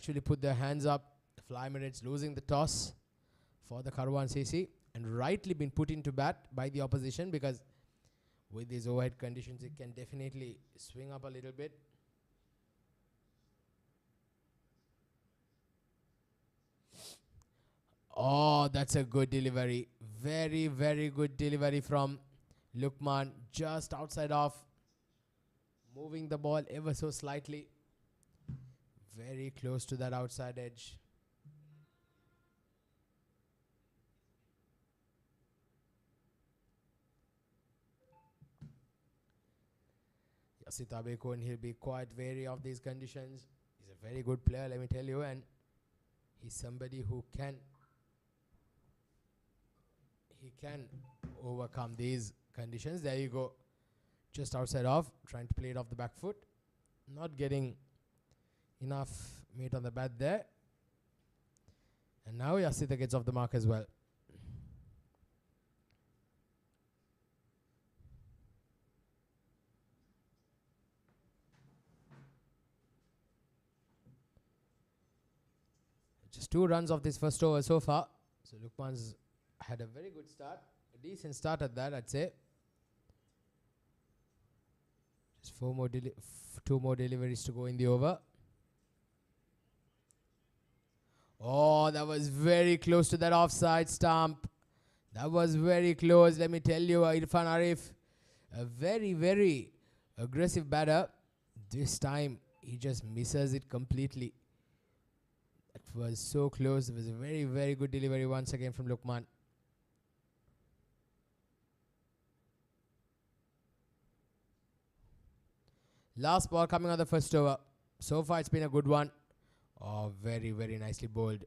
actually put their hands up. The Fly Emirates losing the toss for the Karwan CC and rightly been put into bat by the opposition, because with these overhead conditions it can definitely swing up a little bit. Oh, that's a good delivery. Very, very good delivery from Lukman. Just outside off. Moving the ball ever so slightly. Very close to that outside edge. Zahid Ali, he'll be quite wary of these conditions. He's a very good player, let me tell you, and he's somebody who can overcome these conditions. There you go. Just outside off, trying to play it off the back foot. Not getting enough meat on the bat there. And now Yasita gets off the mark as well. Just 2 runs off this first over so far. So Lukman's had a very good start. A decent start at that, I'd say. Just 2 more deliveries to go in the over. Oh, that was very close to that offside stump. That was very close. Let me tell you, Irfan Arif, a very, very aggressive batter. This time, he just misses it completely. That was so close. It was a very, very good delivery once again from Lukman. Last ball coming on the first over. So far, it's been a good one. Oh, very, very nicely bowled.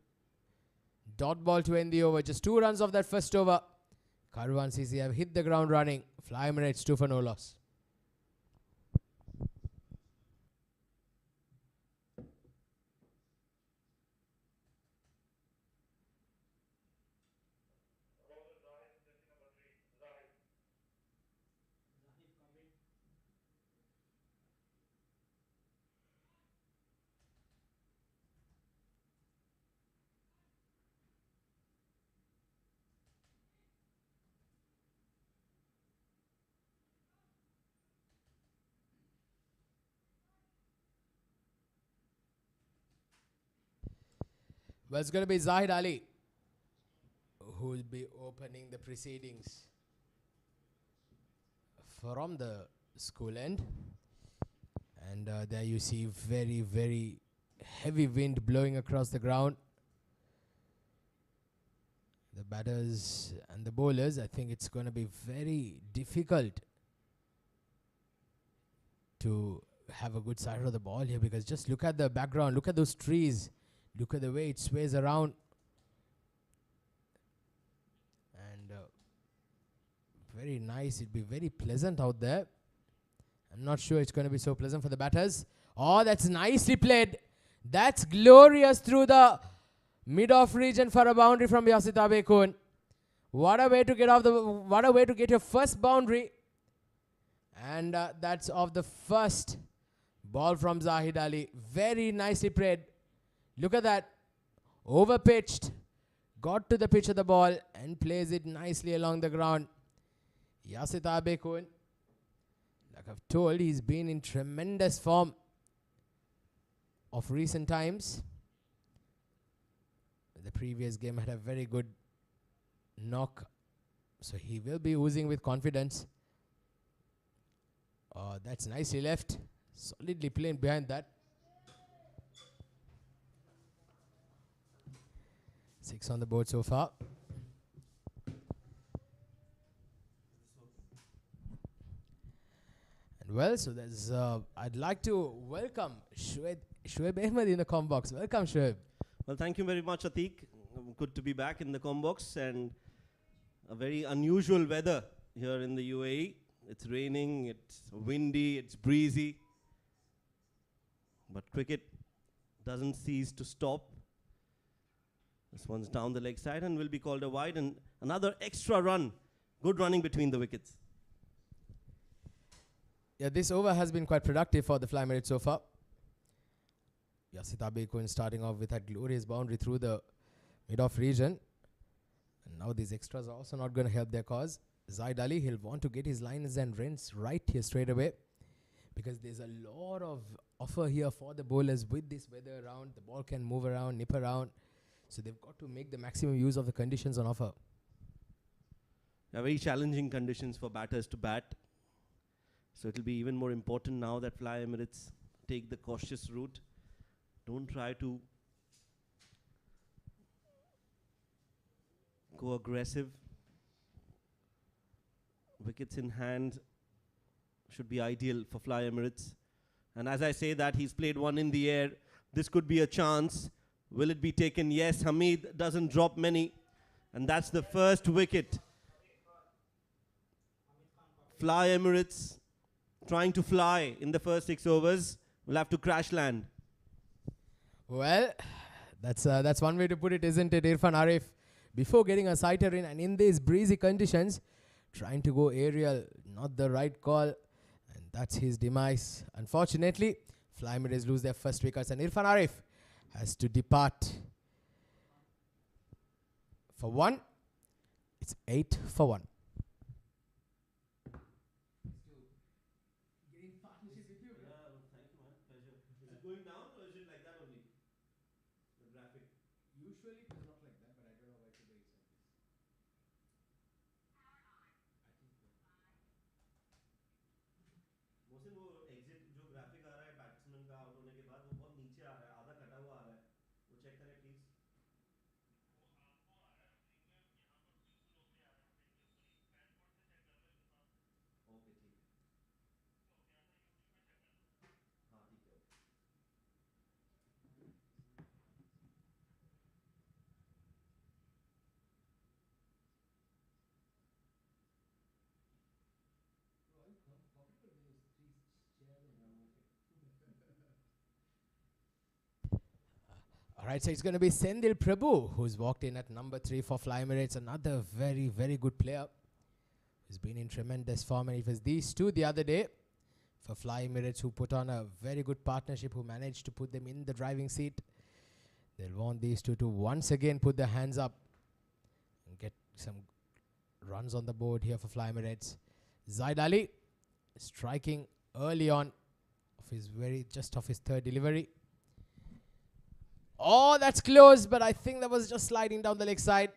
Dot ball to end the over. Just 2 runs off that first over. Karwan CC have hit the ground running. Fly Emirates 2 for no loss. Well, it's going to be Zahid Ali who will be opening the proceedings from the school end. And there you see very, very heavy wind blowing across the ground. The batters and the bowlers, I think it's going to be very difficult to have a good side of the ball here, because just look at the background, look at those trees. Look at the way it sways around. And very nice. It'd be very pleasant out there. I'm not sure it's going to be so pleasant for the batters. Oh, that's nicely played. That's glorious through the mid-off region for a boundary from Zahid Ali. What a way to get off the, what a way to get your first boundary. And that's off the first ball from Zahid Ali. Very nicely played. Look at that. Over-pitched. Got to the pitch of the ball and plays it nicely along the ground. Zahid Ali, like I've told, he's been in tremendous form of recent times. The previous game had a very good knock, so he will be oozing with confidence. Oh, that's nicely left. Solidly playing behind that. 6 on the board so far. And well, so there's, I'd like to welcome Shoaib Ahmed in the com box. Welcome, Shoaib. Well, thank you very much, Atiq. Good to be back in the com box, and a very unusual weather here in the UAE. It's raining, it's windy, it's breezy. But cricket doesn't cease to stop. This one's down the leg side and will be called a wide, and another extra run. Good running between the wickets. Yeah, this over has been quite productive for the Fly Emirates so far. Yasita Bekun starting off with that glorious boundary through the mid-off region. And now these extras are also not going to help their cause. Zahid Ali, he'll want to get his lines and rents right here straight away, because there's a lot of offer here for the bowlers with this weather around. The ball can move around, nip around. So they've got to make the maximum use of the conditions on offer. Very challenging conditions for batters to bat. So it'll be even more important now that Fly Emirates take the cautious route. Don't try to go aggressive. Wickets in hand should be ideal for Fly Emirates. And as I say that, he's played one in the air. This could be a chance. Will it be taken? Yes, Hamid doesn't drop many. And that's the first wicket. Fly Emirates trying to fly in the first 6 overs will have to crash land. Well, that's one way to put it, isn't it, Irfan Arif? Before getting a sighter in, and in these breezy conditions, trying to go aerial, not the right call, and that's his demise. Unfortunately, Fly Emirates lose their first wickets, and Irfan Arif has to depart. For one, it's 8 for 1. Usually it is not like that, but I don't know why today it's like this. Mohsin वो exit जो graphic आ रहा है batsman का out होने के बाद वो बहुत नीचे आ रहा है, आधा कटा हुआ आ रहा है, वो चेक करें प्लीज. ओके ठीक है. हाँ ठीक है. All right, so it's going to be Sendil Prabhu, who's walked in at number 3 for Fly Emirates. Another very, very good player who's been in tremendous form. And it was these two the other day for Fly Emirates who put on a very good partnership, who managed to put them in the driving seat. They'll want these two to once again put their hands up and get some runs on the board here for Fly Emirates. Zahid Ali striking early on of his just off his third delivery. Oh, that's close, but I think that was just sliding down the leg side.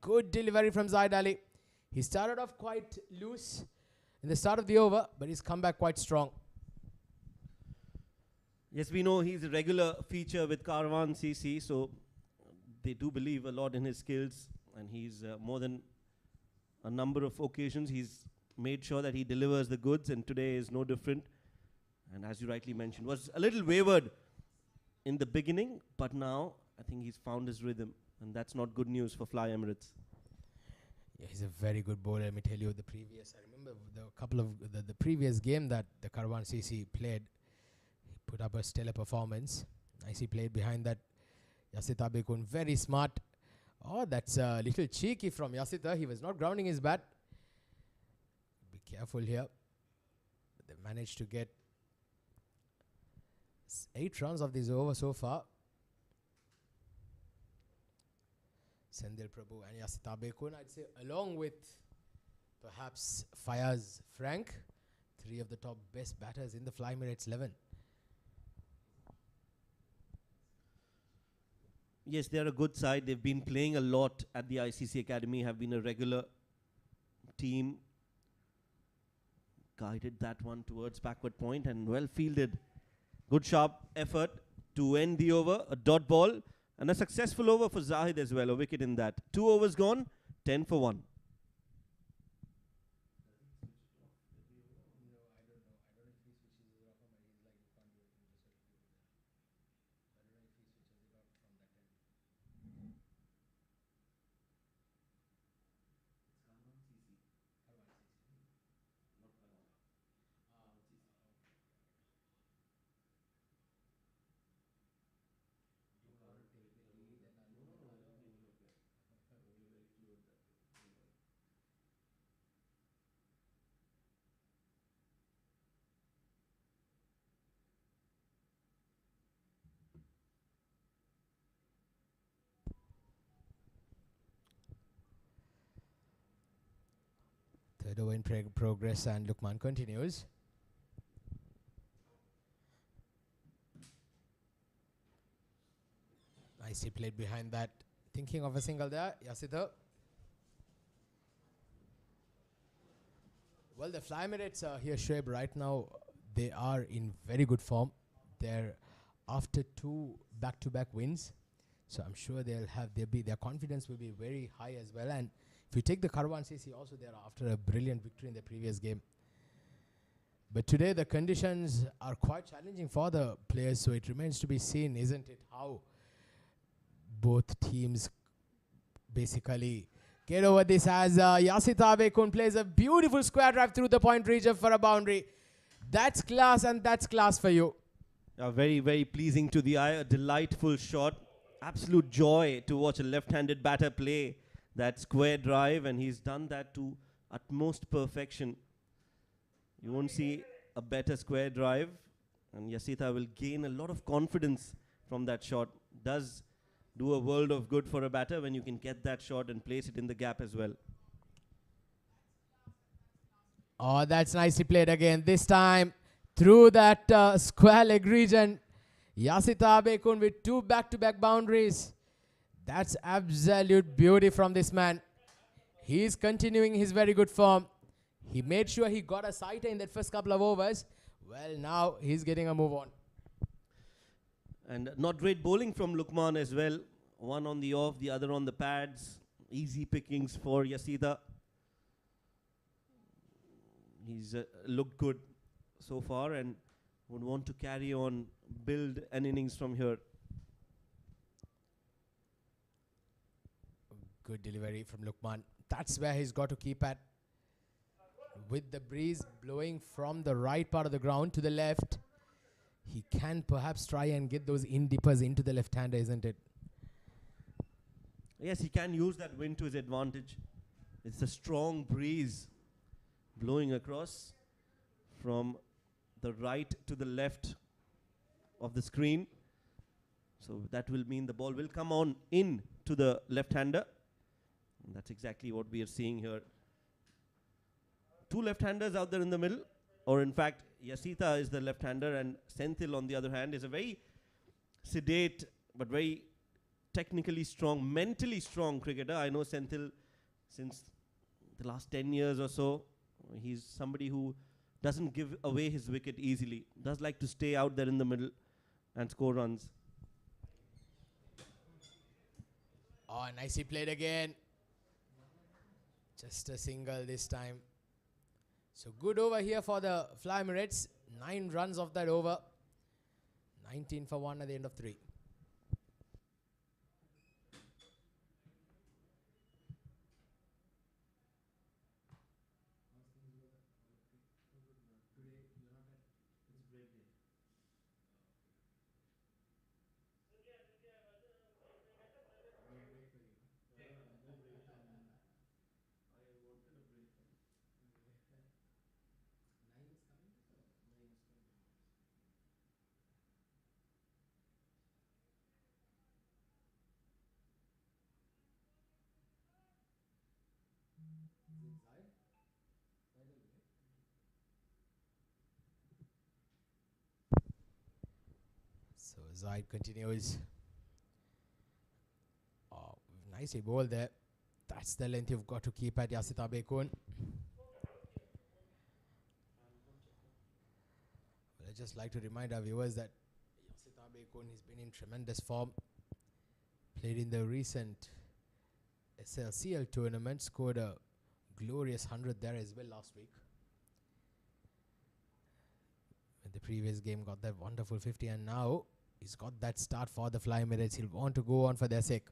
Good delivery from Zahid Ali. He started off quite loose in the start of the over, but he's come back quite strong. Yes, we know he's a regular feature with Karwan CC, so they do believe a lot in his skills, and he's more than a number of occasions he's made sure that he delivers the goods, and today is no different. And as you rightly mentioned, was a little wavered in the beginning, but now I think he's found his rhythm, and that's not good news for Fly Emirates. Yeah, he's a very good bowler. Let me tell you, I remember the previous game that the Karwan CC played, he put up a stellar performance. Nicely played behind that. Yasita Bekun, very smart. Oh, that's a little cheeky from Yasita. He was not grounding his bat. Be careful here. But they managed to get 8 runs of this over so far. Sendil Prabhu and Yasita Bekun, I'd say, along with perhaps Fayaz Frank, 3 of the top best batters in the Fly Emirates 11. Yes, they're a good side. They've been playing a lot at the ICCA Academy, have been a regular team. Guided that one towards backward point and well fielded. Good sharp effort to end the over, a dot ball, and a successful over for Zahid as well, a wicket in that. 2 overs gone, 10 for 1. Third over in progress, and Lukman continues. Nicely played behind that. Thinking of a single there, Yasitha. Well, the Fly Emirates here, Shoaib, right now, they are in very good form. They're after 2 back-to-back wins. So I'm sure their confidence will be very high as well. And if you take the Karwan CC also, they're after a brilliant victory in the previous game. But today the conditions are quite challenging for the players, so it remains to be seen, isn't it, how both teams basically get over this, as Yasita Bekun plays a beautiful square drive through the point region for a boundary. That's class, and that's class for you. Very, very pleasing to the eye. A delightful shot. Absolute joy to watch a left-handed batter play that square drive, and he's done that to utmost perfection. You won't see a better square drive, and Yasita will gain a lot of confidence from that shot. Does do a world of good for a batter when you can get that shot and place it in the gap as well. Oh, that's nicely played again. This time through that square leg region. Yasita Bekun with 2 back-to-back boundaries. That's absolute beauty from this man. He's continuing his very good form. He made sure he got a sighter in that first couple of overs. Well, now he's getting a move on. And not great bowling from Lukman as well. One on the off, the other on the pads. Easy pickings for Yasita. He's looked good so far and would want to carry on, build an innings from here. Good delivery from Lukman. That's where he's got to keep at. With the breeze blowing from the right part of the ground to the left, he can perhaps try and get those in-dippers into the left-hander, isn't it? Yes, he can use that wind to his advantage. It's a strong breeze blowing across from the right to the left of the screen. So that will mean the ball will come on in to the left-hander. And that's exactly what we are seeing here. 2 left-handers out there in the middle. Or in fact, Yasita is the left-hander and Senthil on the other hand is a very sedate but very technically strong, mentally strong cricketer. I know Senthil since the last 10 years or so. He's somebody who doesn't give away his wicket easily. Does like to stay out there in the middle and score runs. Oh, nicely played again. Just a single this time. So good over here for the Fly Emirates. 9 runs off that over. 19 for 1 at the end of 3. So Zahid continues. Oh, nicely bowled there. That's the length you've got to keep at, Yasita Bekun. Well, I'd just like to remind our viewers that Yasita Bekun has been in tremendous form. Played in the recent SLCL tournament, scored a glorious 100 there as well last week. In the previous game got that wonderful 50, and now he's got that start for the Fly Emirates. He'll want to go on for their sake.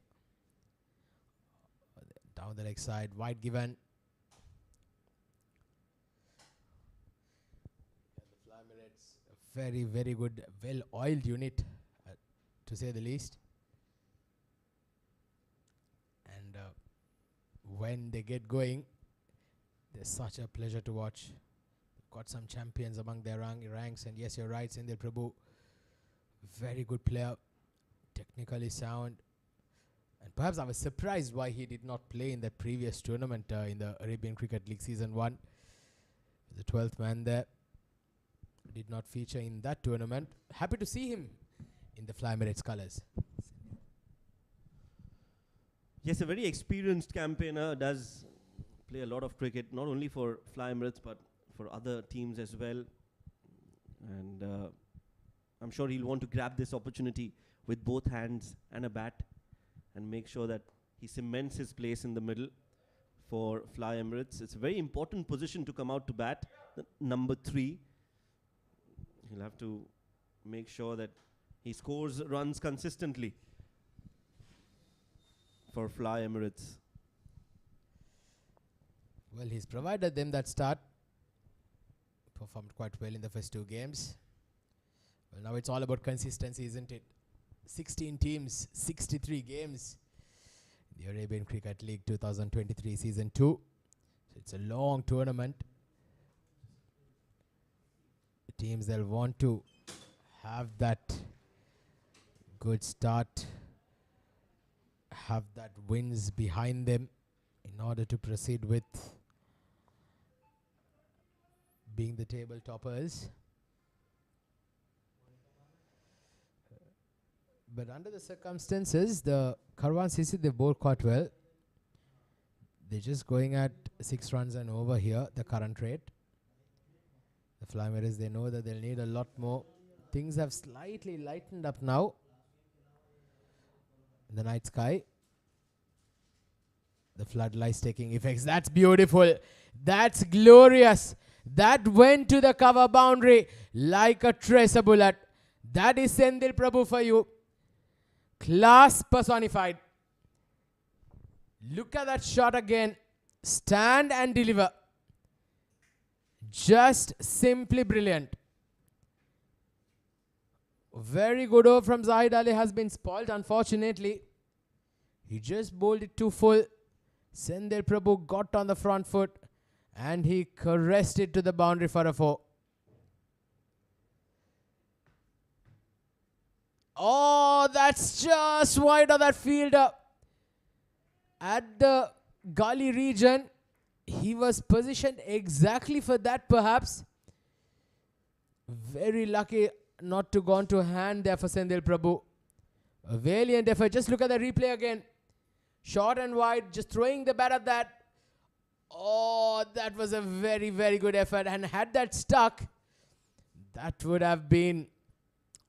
Down the leg side, wide given. And the Fly Emirates, a very, very good, well-oiled unit, to say the least. And when they get going, they're such a pleasure to watch. They've got some champions among their ranks, and yes, you're right, Sindhil Prabhu, very good player, technically sound, And perhaps I was surprised why he did not play in that previous tournament in the Arabian Cricket League Season 1. The 12th man there. Did not feature in that tournament. Happy to see him in the Fly Emirates colours. Yes, a very experienced campaigner, does play a lot of cricket, not only for Fly Emirates but for other teams as well. And I'm sure he'll want to grab this opportunity with both hands and a bat and make sure that he cements his place in the middle for Fly Emirates. It's a very important position to come out to bat, number 3. He'll have to make sure that he scores runs consistently for Fly Emirates. Well, he's provided them that start. Performed quite well in the first 2 games. Well, now it's all about consistency, isn't it? 16 teams, 63 games. The Arabian Cricket League 2023 Season 2. So it's a long tournament. The teams, they'll want to have that good start, have that wins behind them in order to proceed with being the table toppers. But under the circumstances, the Karwan CC, they bowled quite well. They're just going at 6 runs and over here, the current rate. The Fly Emirates, they know that they'll need a lot more. Things have slightly lightened up now in the night sky. The floodlights taking effects. That's beautiful. That's glorious. That went to the cover boundary like a tracer bullet. That is Sendil Prabhu for you. Class personified. Look at that shot again. Stand and deliver. Just simply brilliant. Very good over from Zahid Ali has been spoiled, unfortunately. He just bowled it too full. Sendil Prabhu got on the front foot and he caressed it to the boundary for a 4. Oh, that's just wide of that fielder. At the gully region, he was positioned exactly for that perhaps. Very lucky not to go on to hand there for Sendil Prabhu. A valiant effort. Just look at the replay again. Short and wide, just throwing the bat at that. Oh, that was a very, very good effort. And had that stuck, that would have been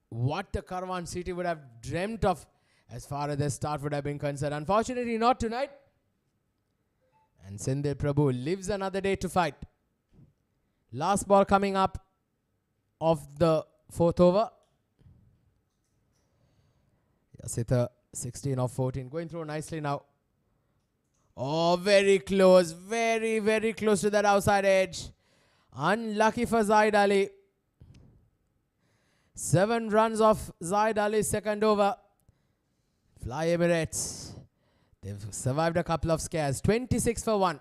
what the Karwan City would have dreamt of as far as their start would have been concerned. Unfortunately, not tonight. And Sendil Prabhu lives another day to fight. Last ball coming up of the 4th over. Yasitha 16 of 14. Going through nicely now. Oh, very close. Very, very close to that outside edge. Unlucky for Zahid Ali. 7 runs off Zahid Ali's second over. Fly Emirates. They've survived a couple of scares. 26 for 1.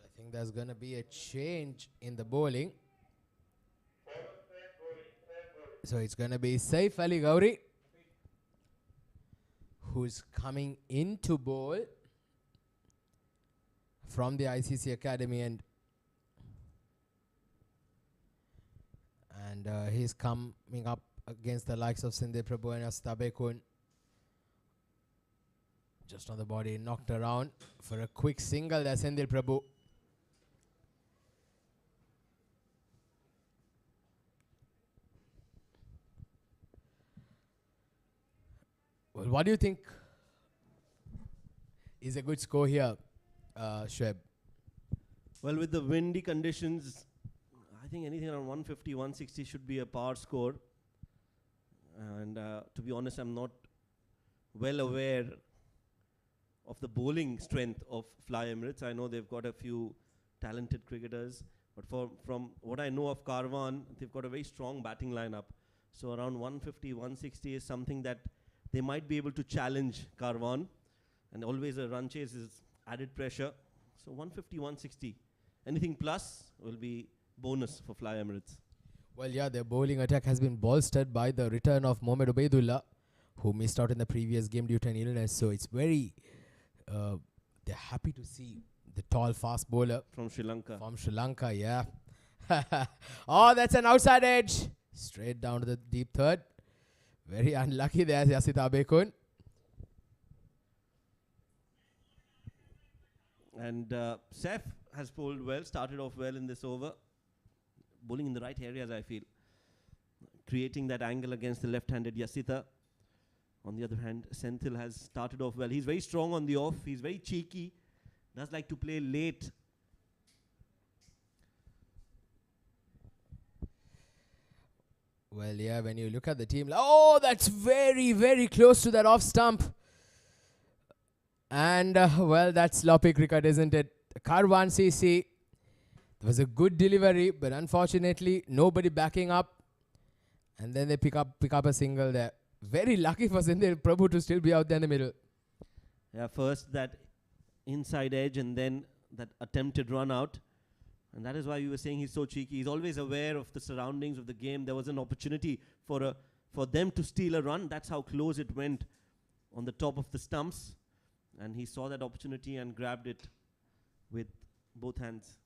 I think there's going to be a change in the bowling. So it's going to be Saif Ali Gauri who's coming into bowl from the ICCA Academy, and he's coming up against the likes of Sindhi Prabhu and Astabekun. Just on the body, knocked around for a quick single there, Sendil Prabhu. Well, what do you think is a good score here, Shoaib? Well, with the windy conditions, I think anything around 150, 160 should be a par score. And to be honest, I'm not well aware of the bowling strength of Fly Emirates. I know they've got a few talented cricketers, but from what I know of Karawan, they've got a very strong batting lineup. So around 150, 160 is something that they might be able to challenge Karawan. And always a run chase is added pressure. So 150, 160. Anything plus will be bonus for Fly Emirates. Well, yeah, their bowling attack has been bolstered by the return of Mohamed Ubaidullah, who missed out in the previous game due to an illness. So it's very, they're happy to see the tall, fast bowler From Sri Lanka. from Sri Lanka, yeah. Oh, that's an outside edge. Straight down to the deep third. Very unlucky there, Yasit Abekun. And Seth has bowled well, started off well in this over. Bowling in the right areas, I feel. Creating that angle against the left-handed Yasita. On the other hand, Senthil has started off well. He's very strong on the off. He's very cheeky. Does like to play late. Well, yeah, when you look at the team, oh, that's very, very close to that off stump. And, well, that's sloppy cricket, isn't it? Karwan CC. It was a good delivery, but unfortunately, nobody backing up. And then they pick up a single there. Very lucky for Sindhil Prabhu to still be out there in the middle. Yeah, first that inside edge and then that attempted run out. And that is why we were saying he's so cheeky. He's always aware of the surroundings of the game. There was an opportunity for them to steal a run. That's how close it went on the top of the stumps. And he saw that opportunity and grabbed it with both hands.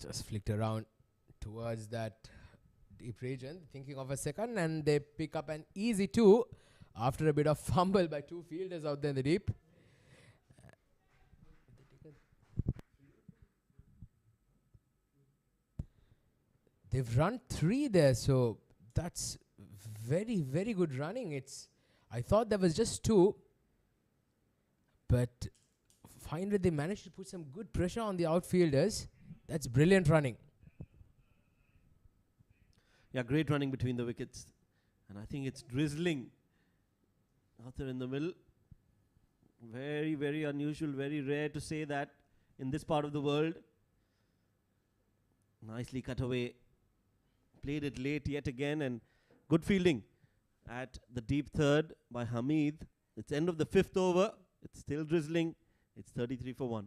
Just flicked around towards that deep region, thinking of a second, and they pick up an easy two after a bit of fumble by two fielders out there in the deep. They've run three there, so that's very, very good running. I thought there was just two, but finally they managed to put some good pressure on the outfielders. That's brilliant running. Yeah, great running between the wickets. And I think it's drizzling out there in the middle. Very, very unusual, very rare to say that in this part of the world. Nicely cut away. Played it late yet again, and good fielding at the deep third by Hamid. It's end of the fifth over. It's still drizzling. It's 33 for 1.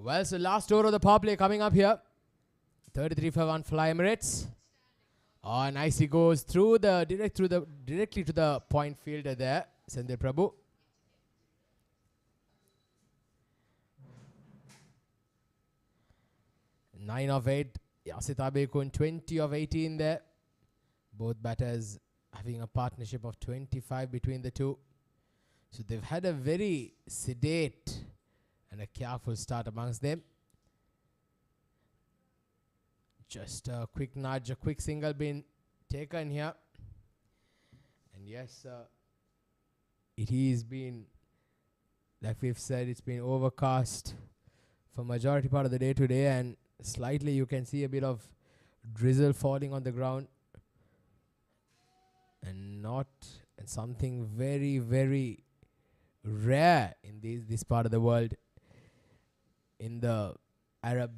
Well, so last over of the power play coming up here. 33 for 1 Fly Emirates. Oh, nice. He goes directly to the point fielder there, Sindhil Prabhu. Nine of 8. Yasit Abekun 20 of 18 there. Both batters having a partnership of 25 between the two. So they've had a very sedate and a careful start amongst them. Just a quick nudge, a quick single been taken here. And yes, it has been, like we've said, it's been overcast for majority part of the day today, and slightly you can see a bit of drizzle falling on the ground. And something very, very rare in this part of the world. In the Arab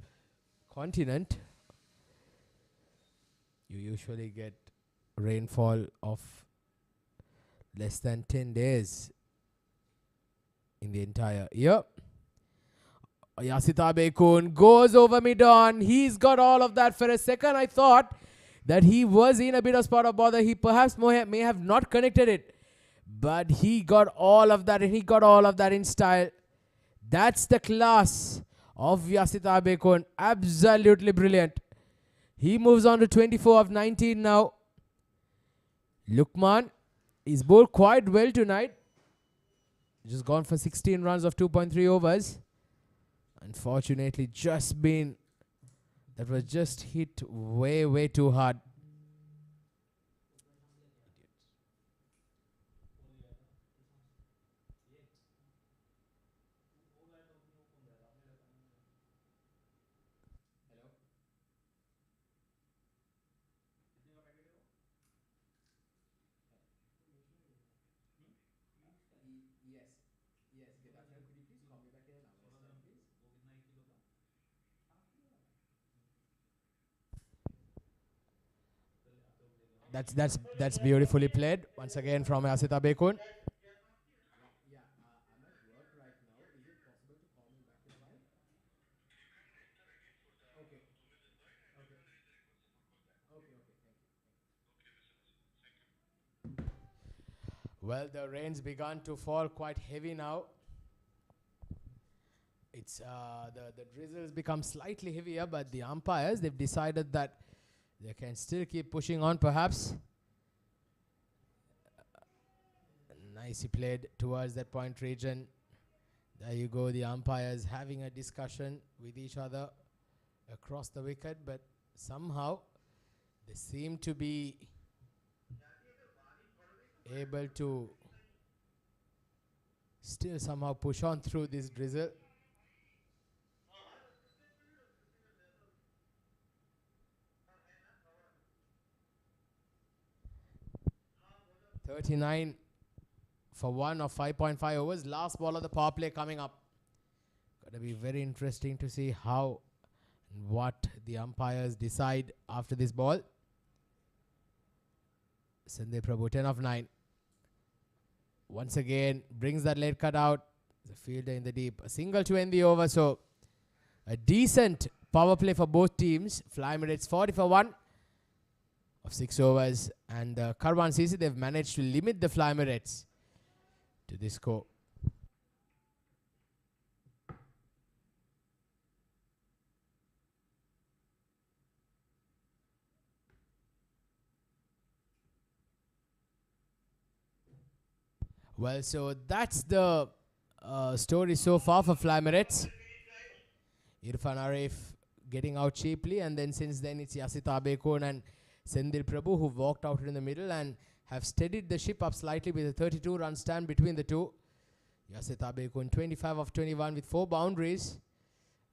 continent, you usually get rainfall of less than 10 days in the entire year. Yasita Bekun goes over mid-on. He's got all of that. For a second, I thought that he was in a bit of spot of bother. He perhaps may have not connected it. But he got all of that, and he got all of that in style. That's the class of Yasita Bekun. Absolutely brilliant. He moves on to 24 of 19 now. Lukman is bowled quite well tonight. Just gone for 16 runs of 2.3 overs. Unfortunately, that was just hit way, way too hard. That's beautifully played once again from Yasita Bekun. Well, the rain's begun to fall quite heavy now. It's the drizzles become slightly heavier, but the umpires, they've decided that they can still keep pushing on perhaps. Nicely played towards that point region. There you go, the umpires having a discussion with each other across the wicket, but somehow they seem to be able to still somehow push on through this drizzle. (39 for 1 of 5.5 overs. Last ball of the power play coming up. Going to be very interesting to see how and what the umpires decide after this ball. Sandeep Prabhu, 10 of 9. Once again, brings that late cut out. The fielder in the deep. A single to end the over. So, a decent power play for both teams. Fly Emirates 40 for 1 of 6 overs. And Karwan CC, they've managed to limit the Fly Emirates to this score. Well, so that's the story so far for Fly Emirates. Irfan Arif getting out cheaply, and then since then it's Yasita Bekun and Sendil Prabhu who walked out in the middle and have steadied the ship up slightly with a 32-run stand between the two. Yasita Bekun 25 of 21 with 4 boundaries,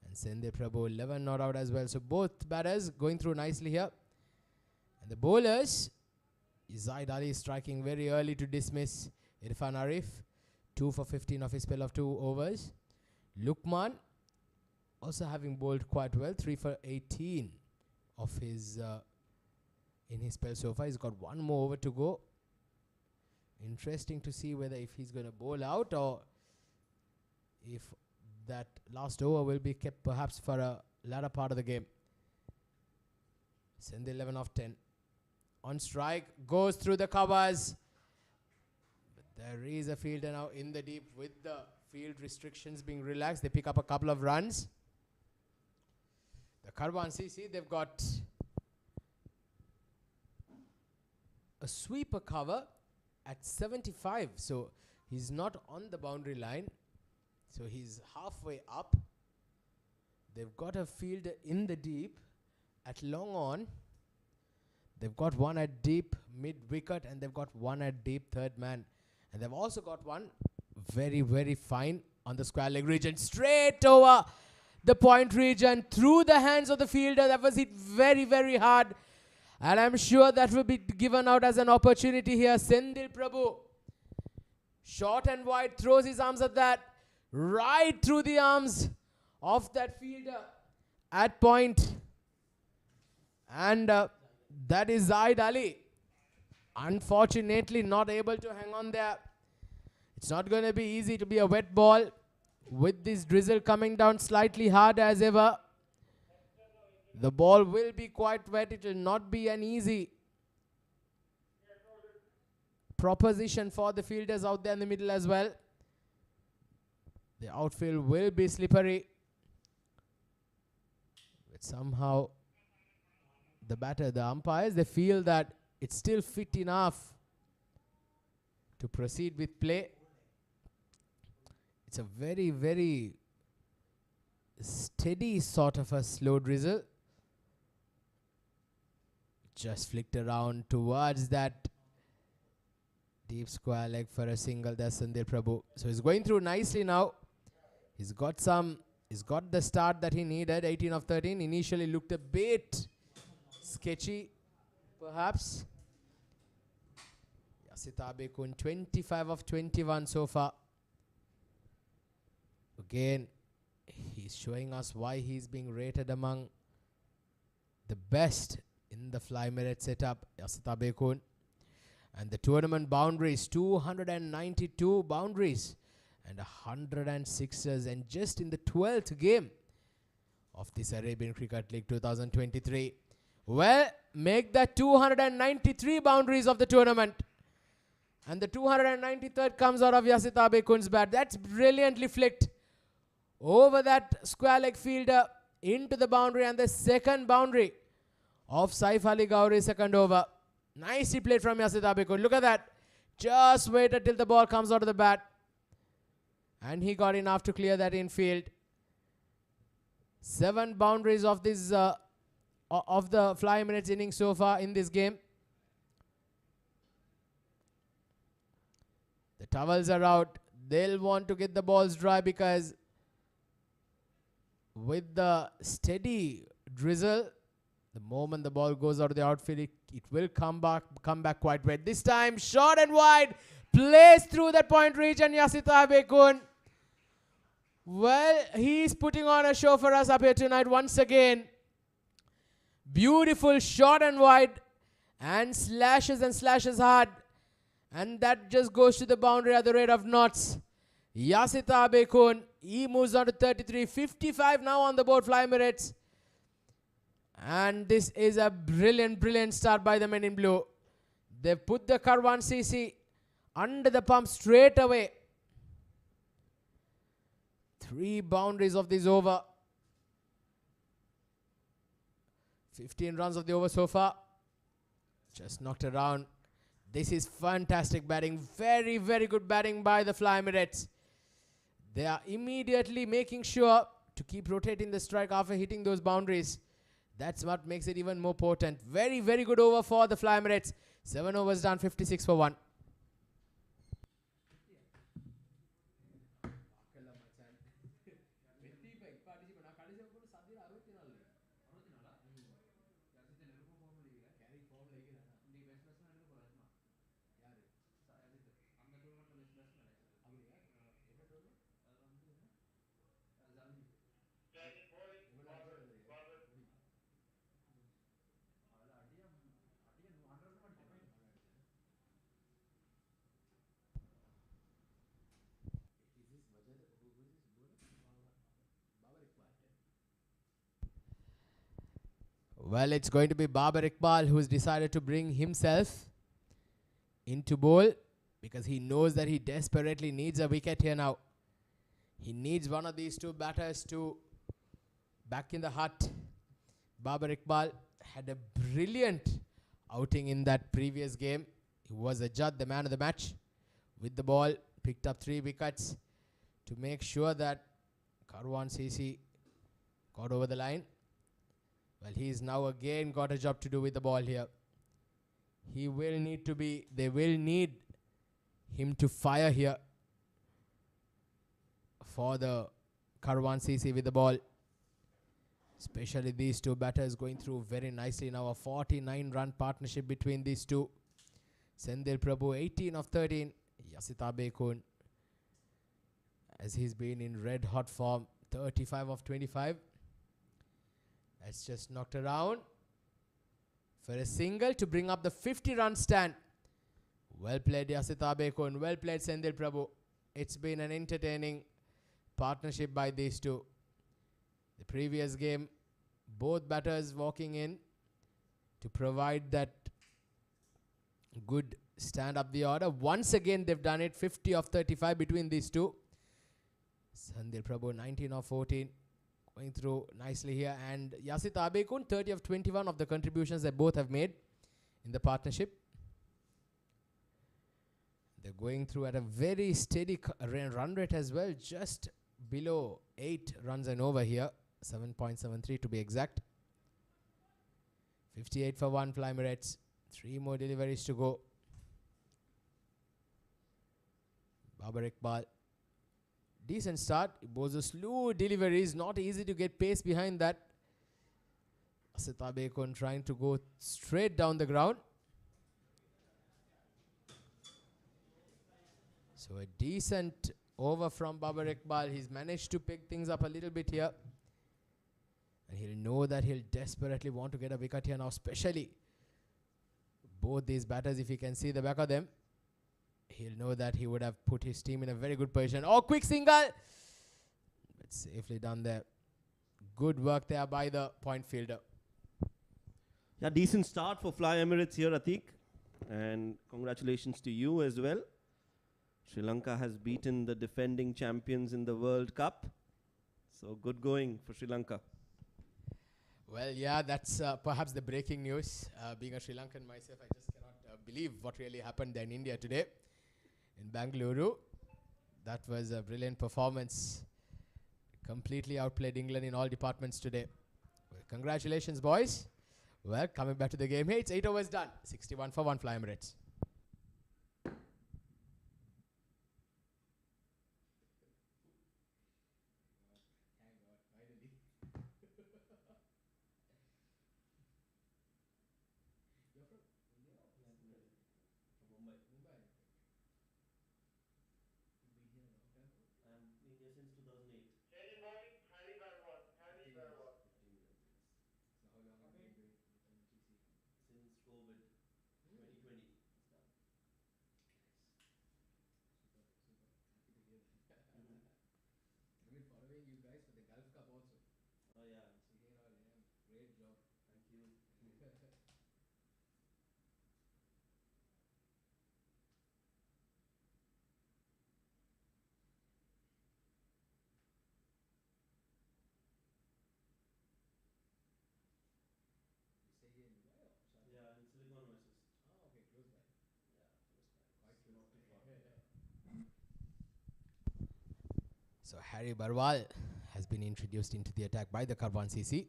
and Sendil Prabhu 11 not out as well. So both batters going through nicely here. And the bowlers, Zahid Ali striking very early to dismiss Irfan Arif, 2 for 15 of his spell of 2 overs. Lukman also having bowled quite well, 3 for 18 of his in his spell so far. He's got 1 more over to go. Interesting to see whether if he's going to bowl out or if that last over will be kept perhaps for a latter part of the game. Send 11 of 10. On strike, goes through the covers. There is a fielder now in the deep with the field restrictions being relaxed. They pick up a couple of runs. The Karwan CC, they've got a sweeper cover at 75. So he's not on the boundary line. So he's halfway up. They've got a fielder in the deep at long on. They've got one at deep mid wicket, and they've got one at deep third man. And they've also got one very, very fine on the square leg region. Straight over the point region through the hands of the fielder. That was hit very, very hard. And I'm sure that will be given out as an opportunity here. Sendil Prabhu, short and wide, throws his arms at that. Right through the arms of that fielder at point. And that is Zahid Ali. Unfortunately, not able to hang on there. It's not going to be easy to be a wet ball with this drizzle coming down slightly hard as ever. The ball will be quite wet. It will not be an easy proposition for the fielders out there in the middle as well. The outfield will be slippery. But somehow the umpires, they feel that it's still fit enough to proceed with play. It's a very, very steady sort of a slow drizzle. Just flicked around towards that deep square leg for a single. That's Sandil Prabhu. So he's going through nicely now. He's got the start that he needed. 18 of 13. Initially looked a bit sketchy, perhaps. Yasita Bekun, 25 of 21 so far. Again, he's showing us why he's being rated among the best in the Fly Merit setup. Yasita Bekun. And the tournament boundaries, 292 boundaries and 106ers. And just in the 12th game of this Arabian Cricket League 2023. Well, make that 293 boundaries of the tournament. And the 293rd comes out of Yasita Bekun's bat. That's brilliantly flicked over that square leg fielder into the boundary, and the second boundary of Saif Ali Gauri's second over. Nicely played from Yasita Bekun. Look at that. Just waited till the ball comes out of the bat. And he got enough to clear that infield. 7 boundaries of this of the Fly Minutes innings so far in this game. The towels are out. They'll want to get the balls dry because with the steady drizzle, the moment the ball goes out of the outfield, it will come back quite wet. This time, short and wide, placed through that point region, Yasita Bekun. Well, he's putting on a show for us up here tonight once again. Beautiful short and wide, and slashes hard. And that just goes to the boundary at the rate of knots. Yasita Bekun, he moves on to 33, 55 now on the board, Fly Emirates. And this is a brilliant start by the men in blue. They've put the Karwan CC under the pump straight away. 3 boundaries of this over. 15 runs of the over so far. Just knocked around. This is fantastic batting. Very, very good batting by the Fly Emirates. They are immediately making sure to keep rotating the strike after hitting those boundaries. That's what makes it even more potent. Very, very good over for the Fly Emirates. 7 overs done, 56 for 1. Well, it's going to be Babar Iqbal who's decided to bring himself into bowl because he knows that he desperately needs a wicket here now. He needs one of these 2 batters to back in the hut. Babar Iqbal had a brilliant outing in that previous game. He was adjudged the man of the match with the ball. Picked up 3 wickets to make sure that Karwan CC got over the line. Well, he's now again got a job to do with the ball here. They will need him to fire here for the Karwan CC with the ball. Especially these 2 batters going through very nicely now. A 49-run partnership between these 2. Sandil Prabhu, 18 of 13. Yasita Bekun, as he's been in red hot form, 35 of 25. That's just knocked around for a single to bring up the 50-run stand. Well played Yasita Bekun. Well played Sandil Prabhu. It's been an entertaining partnership by these two. The previous game, both batters walking in to provide that good stand up the order. Once again, they've done it. 50 of 35 between these two. Sandil Prabhu, 19 of 14. Going through nicely here. And Yasit Abekun, 30 of 21 of the contributions that both have made in the partnership. They're going through at a very steady run rate as well. Just below 8 runs and over here. 7.73 to be exact. 58 for 1 for Emirates. 3 more deliveries to go. Babar Iqbal. Decent start. It was a slow deliveries. Not easy to get pace behind that. Asita Bekon trying to go straight down the ground. So a decent over from Babar Iqbal. He's managed to pick things up a little bit here. And he'll know that he'll desperately want to get a wicket here now, especially both these batters, if he can see the back of them. He'll know that he would have put his team in a very good position. Oh, quick single! But safely done there. Good work there by the point fielder. Yeah, decent start for Fly Emirates here, Atiq. And congratulations to you as well. Sri Lanka has beaten the defending champions in the World Cup. So good going for Sri Lanka. Well, yeah, that's perhaps the breaking news. Being a Sri Lankan myself, I just cannot believe what really happened there in India today. In Bangalore, that was a brilliant performance. Completely outplayed England in all departments today. Well, congratulations, boys. Well, coming back to the game here, it's 8 overs done. 61 for 1 for Emirates. So Harry Barwal has been introduced into the attack by the Karwan CC.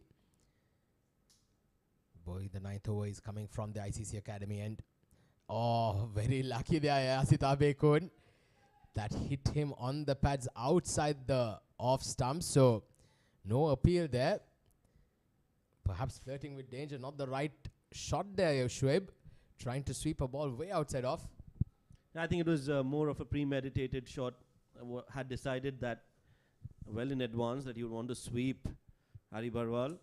Boy, the 9th over is coming from the ICCA Academy end. Oh, very lucky there, Asita Bekun. That hit him on the pads outside the off stump. So no appeal there. Perhaps flirting with danger. Not the right shot there, Shoaib. Trying to sweep a ball way outside off. I think it was more of a premeditated shot. Had decided that well in advance that he would want to sweep Harry Barwal.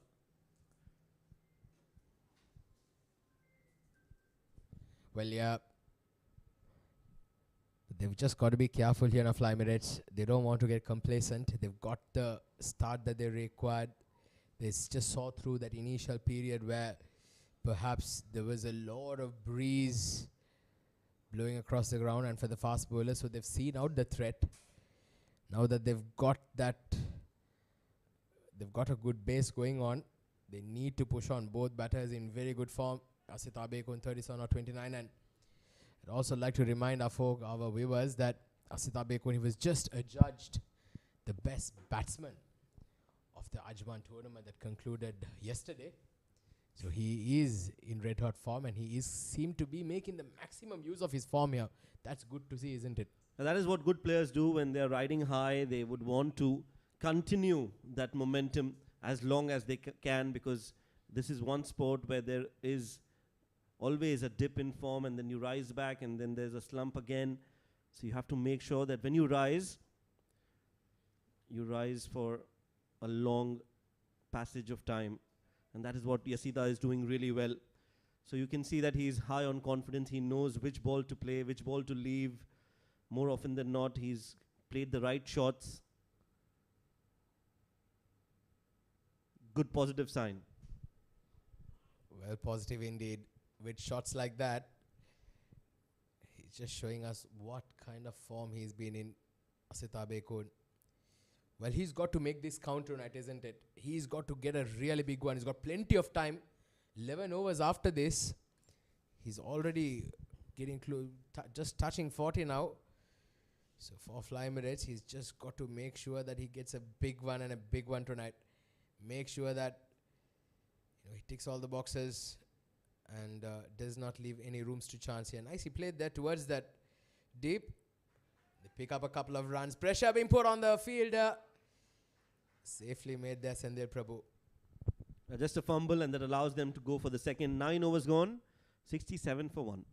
Well, yeah. But they've just got to be careful here in Fly Emirates. They don't want to get complacent. They've got the start that they required. They just saw through that initial period where perhaps there was a lot of breeze blowing across the ground and for the fast bowlers. So they've seen out the threat. Now that they've got a good base going on, they need to push on. Both batters in very good form. Asita Bekun 37 or 29, and I'd also like to remind our viewers that Asita Bekun, he was just adjudged the best batsman of the Ajman tournament that concluded yesterday. So he is in red hot form, and he seemed to be making the maximum use of his form here. That's good to see, isn't it? Now that is what good players do when they're riding high. They would want to continue that momentum as long as they can, because this is one sport where there is always a dip in form, and then you rise back, and then there's a slump again. So you have to make sure that when you rise for a long passage of time. And that is what Yasida is doing really well. So you can see that he is high on confidence. He knows which ball to play, which ball to leave. More often than not, he's played the right shots. Good positive sign. Well, positive indeed. With shots like that, he's just showing us what kind of form he's been in, Asita Bekun. Well, he's got to make this count tonight, isn't it? He's got to get a really big one. He's got plenty of time. 11 overs after this. He's already getting close, just touching 40 now. So for Fly Emirates, he's just got to make sure that he gets a big one and a big one tonight. Make sure that he ticks all the boxes and does not leave any rooms to chance here. Nice, he played there towards that deep. They pick up a couple of runs. Pressure being put on the fielder. Safely made there, Sandhya Prabhu. Just a fumble, and that allows them to go for the second. 9 overs gone. 67 for 1.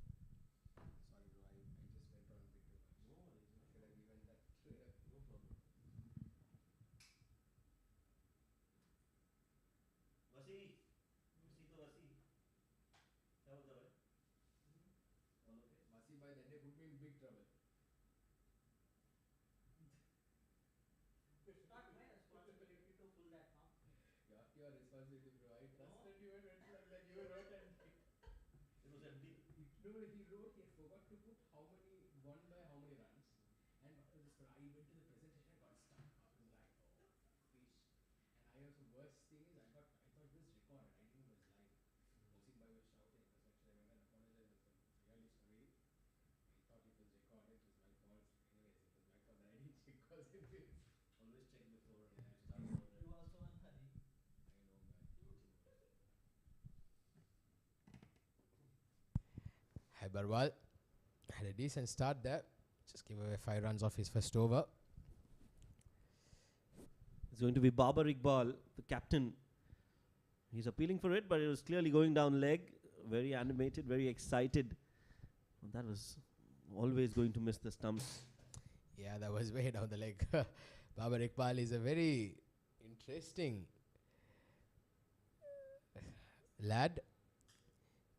Your responsibility, bro. I trusted you and went like that. You wrote and It was empty. no, he wrote. He forgot to put how many won by how many runs. And after this, I went to the presentation and got stuck. I was like, oh, fish. And I also worst thing is I thought it was recorded. I didn't know it was live. Hosing by was shouting. That's actually I went and apologized. I was really sorry. I thought it was recorded. It was my fault. Anyways, it was my fault that I didn't check because it is. Always check before. You also won, Hari. Hyderabad had a decent start there. Just gave away 5 runs off his first over. It's going to be Babar Iqbal, the captain. He's appealing for it, but it was clearly going down leg. Very animated, very excited. Well, that was always going to miss the stumps. Yeah, that was way down the leg. Babar Iqbal is a very interesting lad.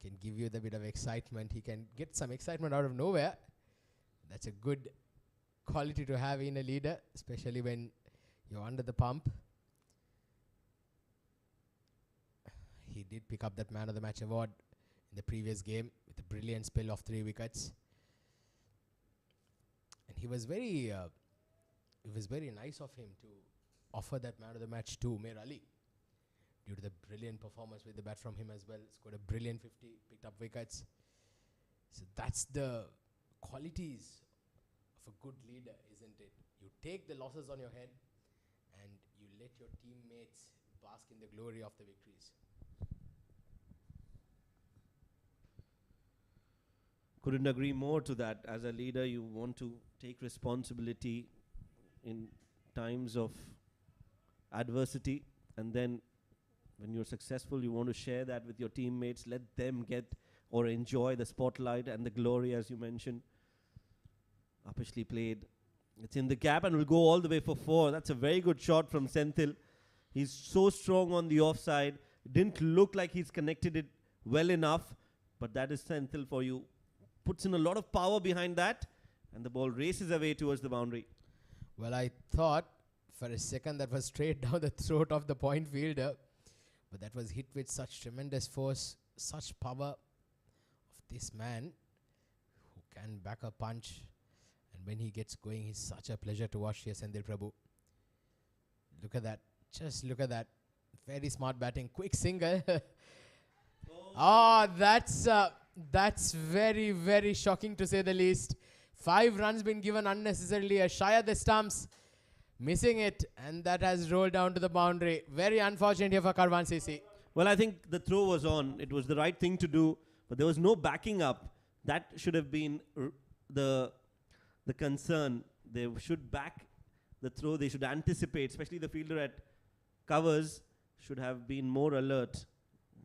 Can give you the bit of excitement. He can get some excitement out of nowhere. That's a good quality to have in a leader, especially when you're under the pump. He did pick up that Man of the Match award in the previous game with a brilliant spill of 3 wickets. And he was very, it was very nice of him to offer that Man of the Match to Mir Ali, due to the brilliant performance with the bat from him as well. Scored a brilliant 50, picked up wickets. So that's the qualities of a good leader, isn't it? You take the losses on your head and you let your teammates bask in the glory of the victories. Couldn't agree more to that. As a leader, you want to take responsibility in times of adversity, and then when you're successful, you want to share that with your teammates, let them get or enjoy the spotlight and the glory, as you mentioned. Upishly played. It's in the gap and will go all the way for 4. That's a very good shot from Senthil. He's so strong on the offside. Didn't look like he's connected it well enough, but that is Senthil for you. Puts in a lot of power behind that, and the ball races away towards the boundary. Well, I thought for a second that was straight down the throat of the point fielder, but that was hit with such tremendous force, such power of this man who can back a punch. And when he gets going, he's such a pleasure to watch here, Sandhya Prabhu. Look at that. Just look at that. Very smart batting. Quick single. Oh, that's very, very shocking to say the least. 5 runs been given unnecessarily. A shy of the stumps. Missing it. And that has rolled down to the boundary. Very unfortunate here for Karwan CC. Well, I think the throw was on. It was the right thing to do, but there was no backing up. That should have been the concern. They should back the throw. They should anticipate, especially the fielder at covers should have been more alert.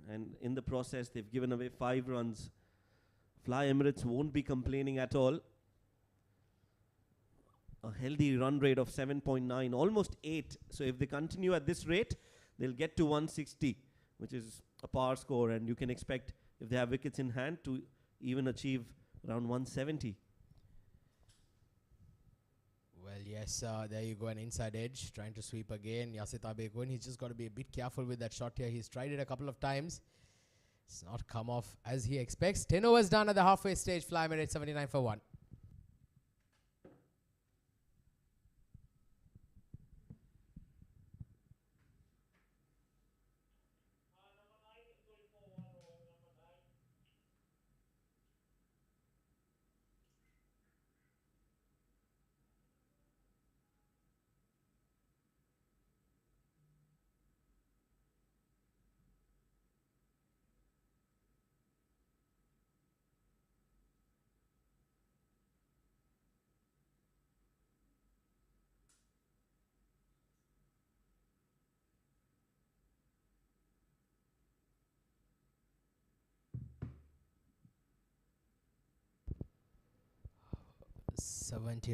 And in the process, they've given away 5 runs. Fly Emirates won't be complaining at all. A healthy run rate of 7.9, almost 8. So if they continue at this rate, they'll get to 160, which is a power score. And you can expect, if they have wickets in hand, to even achieve around 170. Well, yeah. Yes, there you go, an inside edge, trying to sweep again. Zahid Ali, he's just got to be a bit careful with that shot here. He's tried it a couple of times. It's not come off as he expects. 10 overs done at the halfway stage. Fly Emirates 79 for 1.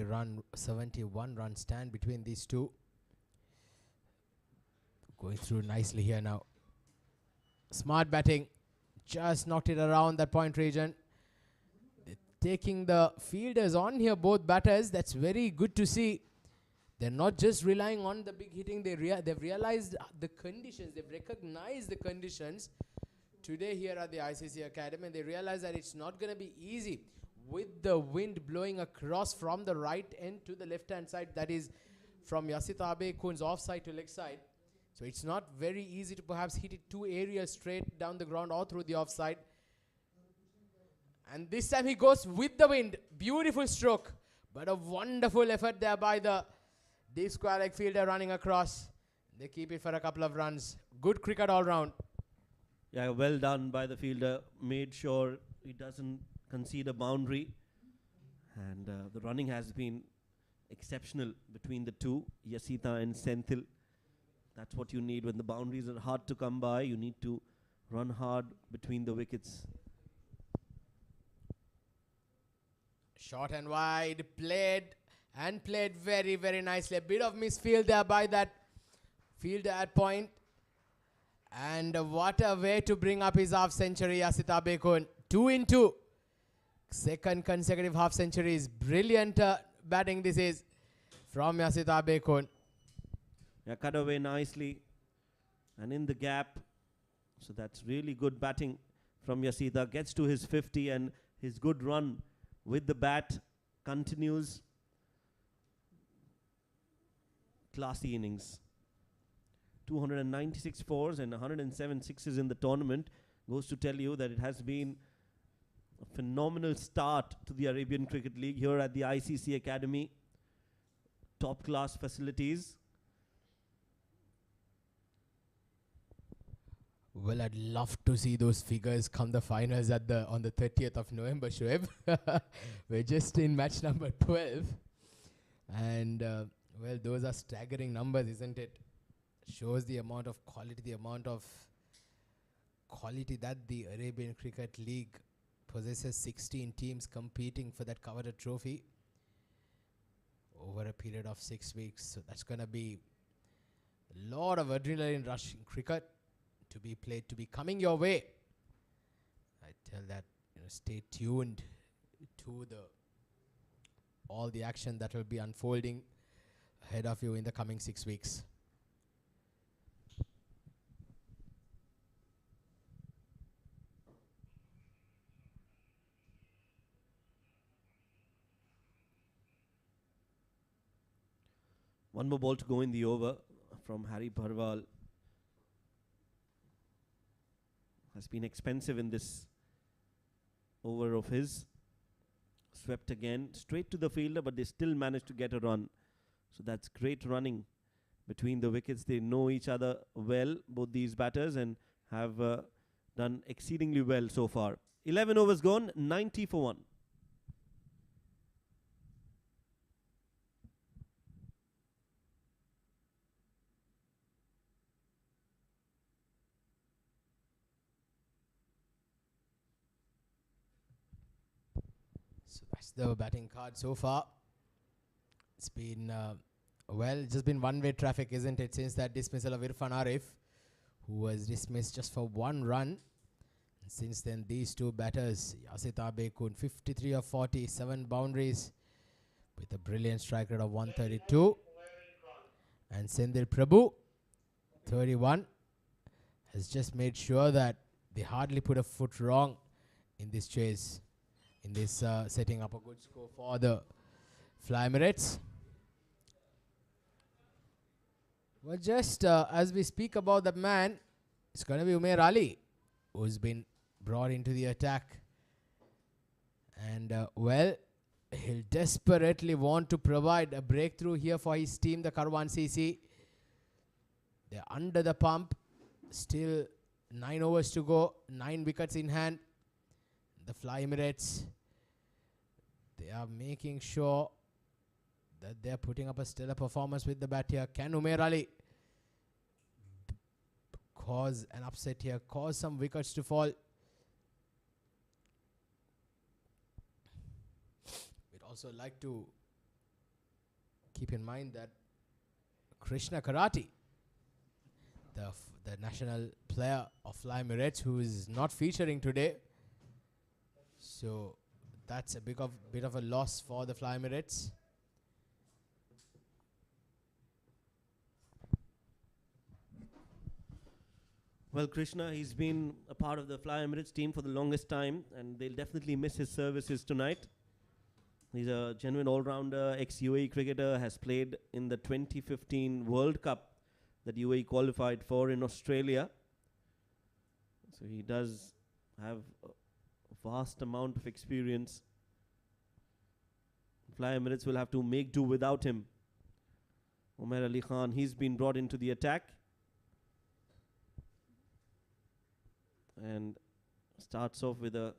Run, 71 run stand between these two. Going through nicely here now. Smart batting. Just knocked it around that point region. They're taking the fielders on here, both batters. That's very good to see. They're not just relying on the big hitting. They've realized the conditions. They've recognized the conditions today here at the ICCA Academy. And they realize that it's not going to be easy with the wind blowing across from the right end to the left hand side. That is from Zahid Ali off side to leg side. So it's not very easy to perhaps hit it two areas straight down the ground or through the offside. And this time he goes with the wind. Beautiful stroke. But a wonderful effort there by the deep square leg fielder running across. They keep it for a couple of runs. Good cricket all round. Yeah, well done by the fielder. Made sure he doesn't concede a boundary. And the running has been exceptional between the two, Yasita and Senthil. That's what you need when the boundaries are hard to come by. You need to run hard between the wickets. Short and wide, played very, very nicely. A bit of misfield there by that fielder at point. And what a way to bring up his half century, Zahid Ali. 2 in 2. Second consecutive half centuries. Brilliant batting this is from Zahid Ali. Yeah, cut away nicely and in the gap. So that's really good batting from Yasita. Gets to his 50 and his good run with the bat continues. Classy innings. 296 fours and 107 sixes in the tournament. Goes to tell you that it has been a phenomenal start to the Arabian Cricket League here at the ICC Academy. Top class facilities. Well, I'd love to see those figures come the finals on the 30th of November, Shoaib. We're just in match number 12. And, well, those are staggering numbers, isn't it? Shows the amount of quality, that the Arabian Cricket League possesses. 16 teams competing for that coveted trophy over a period of 6 weeks. So that's going to be a lot of adrenaline rush in cricket to be played, to be coming your way. I tell that, stay tuned to all the action that will be unfolding ahead of you in the coming 6 weeks. One more ball to go in the over from Harry Parwal. Has been expensive in this over of his. Swept again, straight to the fielder, but they still managed to get a run. So that's great running between the wickets. They know each other well, both these batters, and have done exceedingly well so far. 11 overs gone, 90 for 1. So that's the batting card so far. It's been, just been one-way traffic, isn't it, since that dismissal of Irfan Arif, who was dismissed just for 1 run. And since then, these two batters, Zahid Ali, 53 of 40, 7 boundaries, with a brilliant strike rate of 132. And Sendil Prabhu, 31, has just made sure that they hardly put a foot wrong in this chase, in this setting up a good score for the Fly Emirates. Well, just as we speak about the man, it's going to be Umair Ali, who's been brought into the attack. And, well, he'll desperately want to provide a breakthrough here for his team, the Karwan CC. They're under the pump. Still 9 overs to go, 9 wickets in hand. The Fly Emirates, they are making sure that they're putting up a stellar performance with the bat here. Can Umair Ali cause an upset here, cause some wickets to fall? We'd also like to keep in mind that Krishna Karati, the national player of Fly Emirates, who is not featuring today, so that's a bit of a loss for the Fly Emirates. Well, Krishna, he's been a part of the Fly Emirates team for the longest time, and they'll definitely miss his services tonight. He's a genuine all-rounder, ex-UAE cricketer, has played in the 2015 World Cup that UAE qualified for in Australia. So he does have a vast amount of experience. Fly Emirates will have to make do without him. Umair Ali Khan, he's been brought into the attack. And starts off with a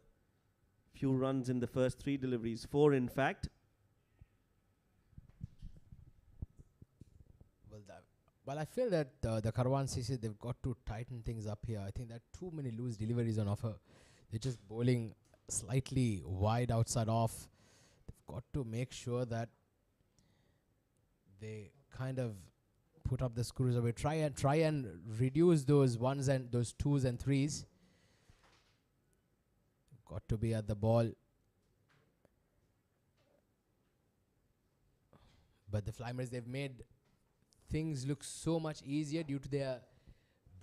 few runs in the first 3 deliveries, 4 in fact. Well, I feel that the Karwan CC, they've got to tighten things up here. I think there are too many loose deliveries on offer. They're just bowling slightly wide outside off. They've got to make sure that they kind of put up the screws away. Try and reduce those ones and those 2s and 3s. Got to be at the ball. But the Fly Emirates, they've made things look so much easier due to their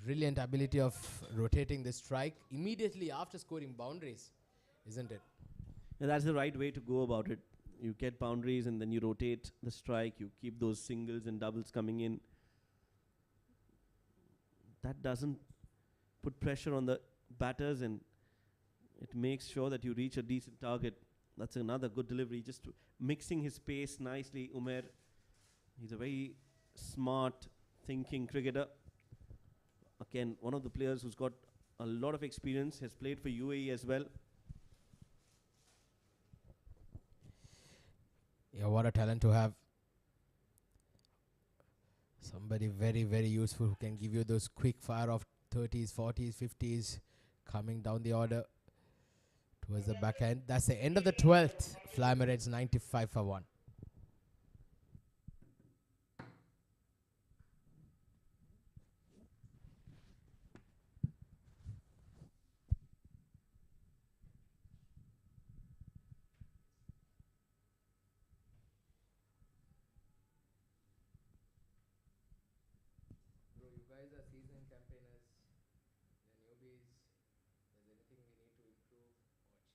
brilliant ability of rotating the strike immediately after scoring boundaries, isn't it? Yeah, that's the right way to go about it. You get boundaries and then you rotate the strike. You keep those singles and doubles coming in. That doesn't put pressure on the batters, and it makes sure that you reach a decent target. That's another good delivery. Just mixing his pace nicely, Umair. He's a very smart, thinking cricketer. Again, one of the players who's got a lot of experience, has played for UAE as well. Yeah, what a talent to have. Somebody very, very useful who can give you those quick fire of 30s, 40s, 50s coming down the order towards the back end. That's the end of the 12th. Fly Emirates 95 for 1. Bro, you guys are seasoned campaigners, the newbies. There's anything we need to improve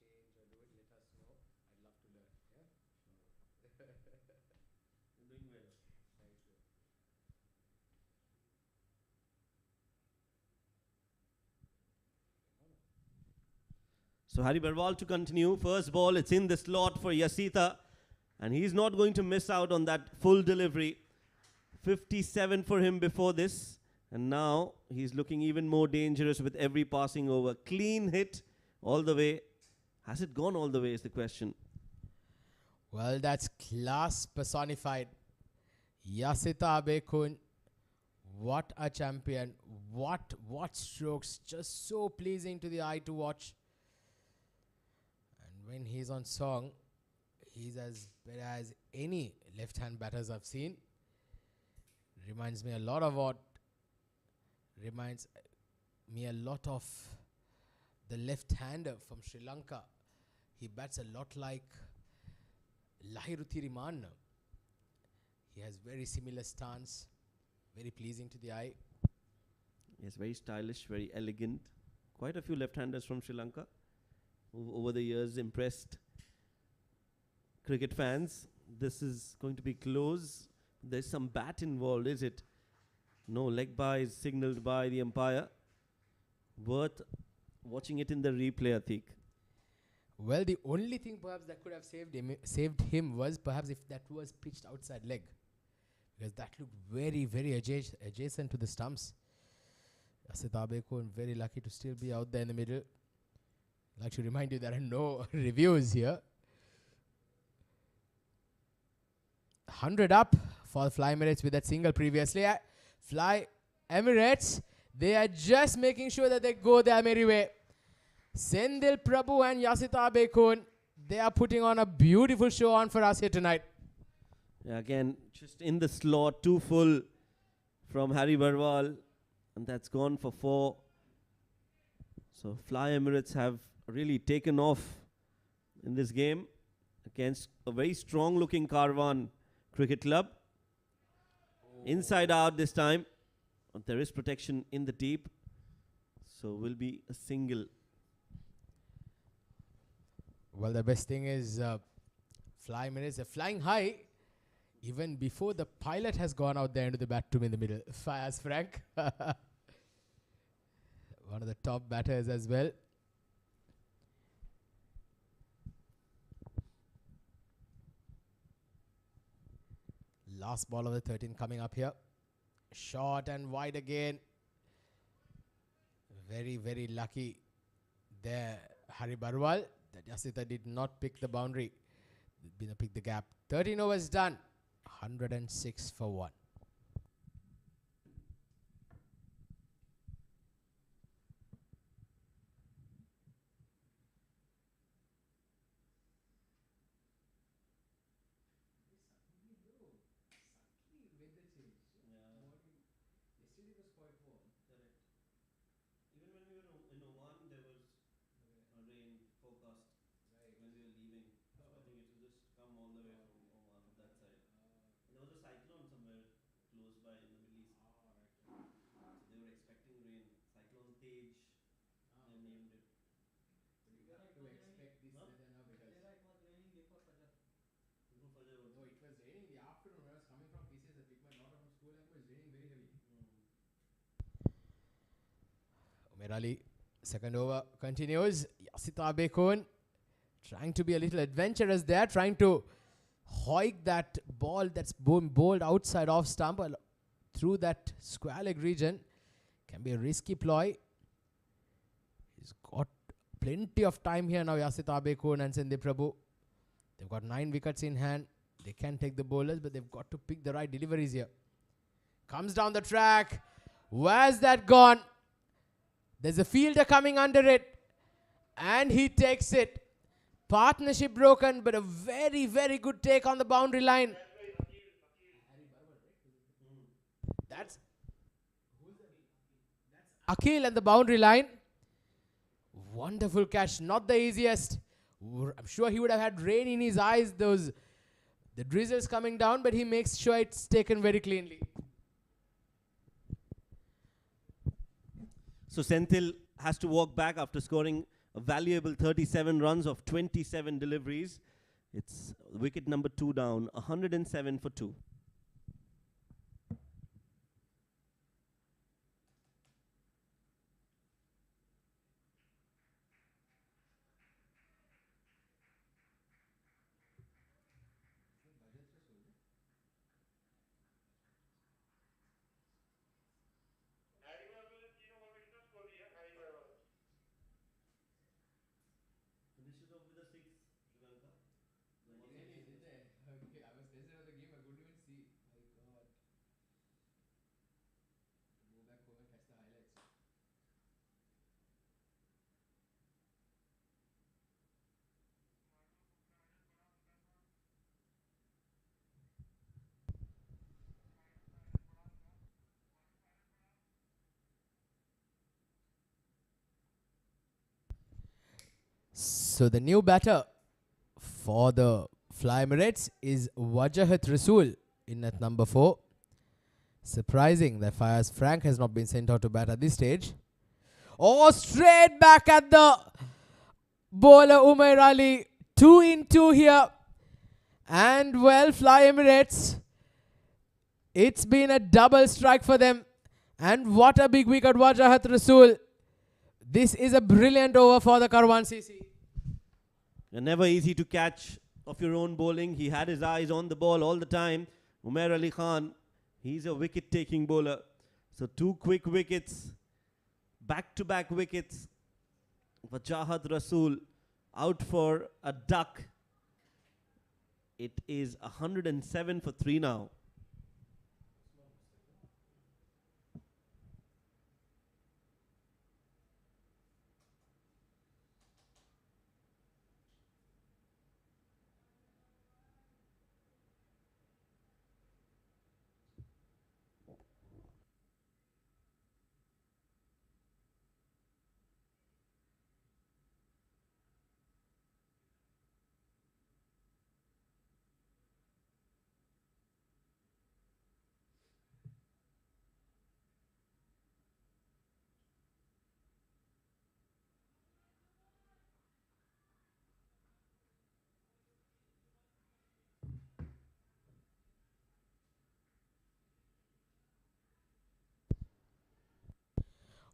or change or do it, let us know. I'd love to learn. Yeah? You're doing well. Thank you. So Hari Barwal to continue. First ball, it's in the slot for Yasitha. And he's not going to miss out on that full delivery. 57 for him before this. And now he's looking even more dangerous with every passing over. Clean hit all the way. Has it gone all the way is the question. Well, that's class personified. Yasitha Abekun. What a champion. What strokes. Just so pleasing to the eye to watch. And when he's on song, he's as better as any left-hand batters I've seen. Reminds me a lot of the left-hander from Sri Lanka. He bats a lot like Lahirutiriman. He has very similar stance, very pleasing to the eye. Yes, very stylish, very elegant. Quite a few left-handers from Sri Lanka who over the years impressed cricket fans. This is going to be close. There's some bat involved, is it? No, leg by is signalled by the umpire. Worth watching it in the replay, I think. Well, the only thing perhaps that could have saved him was perhaps if that was pitched outside leg, because that looked very, very adjacent to the stumps. Zahid Ali very lucky to still be out there in the middle. I'd like to remind you there are no reviews here. 100 up for Fly Emirates with that single previously. Fly Emirates, they are just making sure that they go their merry way. Sendil Prabhu and Yasita Bekun, they are putting on a beautiful show on for us here tonight. Yeah, again, just in the slot, too full from Harry Barwal. And that's gone for 4. So Fly Emirates have really taken off in this game against a very strong-looking Karwan cricket club. Inside out this time. But there is protection in the deep. So will be a single. Well, the best thing is Fly Emirates are flying high even before the pilot has gone out there into the bat in the middle. Fires Frank. One of the top batters as well. Last ball of the 13 coming up here. Short and wide again. Very, very lucky there, Harry Barwal, that Yasita did not pick the boundary. Didn't pick the gap. 13 overs done. 106 for 1. Even when we were in Oman, there was a rain forecast when we were leaving. So I think it will just come all the way from Oman, from that side. And there was a cyclone somewhere close by in the Middle East. So they were expecting rain. Cyclone Tej, they named it. There it was raining. this weather now because There it was raining before Fajr. Before Fajr no, also. it was raining in the afternoon when I was coming from PCS. I picked my daughter from school and it was raining very heavy. Umer Ali, second over continues. Yasita Bekun trying to be a little adventurous there, trying to hoik that ball that's bowled outside off stump through that square leg region. Can be a risky ploy. He's got plenty of time here now, Yasita Bekun and Sendil Prabhu. They've got 9 wickets in hand. They can take the bowlers, but they've got to pick the right deliveries here. Comes down the track. Where's that gone? There's a fielder coming under it. And he takes it. Partnership broken, but a very, very good take on the boundary line. That's Akhil and the boundary line. Wonderful catch. Not the easiest. I'm sure he would have had rain in his eyes, the drizzles coming down, but he makes sure it's taken very cleanly. So Senthil has to walk back after scoring a valuable 37 runs of 27 deliveries. It's wicket number 2 down, 107 for 2. Finishes off with a 6, Sri Lanka. Really, did they? Okay, I was tested on the game. I couldn't even see. My God. Go back home and catch the highlights. So the new batter for the Fly Emirates is Wajahat Rasool in at number 4. Surprising that Fayaz Frank has not been sent out to bat at this stage. Oh, straight back at the bowler Umair Ali. 2 in 2 here. And well, Fly Emirates, it's been a double strike for them. And what a big wicket, Wajahat Rasool. This is a brilliant over for the Karwan CC. You're never easy to catch off your own bowling. He had his eyes on the ball all the time. Umair Ali Khan, he's a wicket-taking bowler. So 2 quick wickets, back-to-back wickets. Wajahat Rasool out for a duck. It is 107 for 3 now.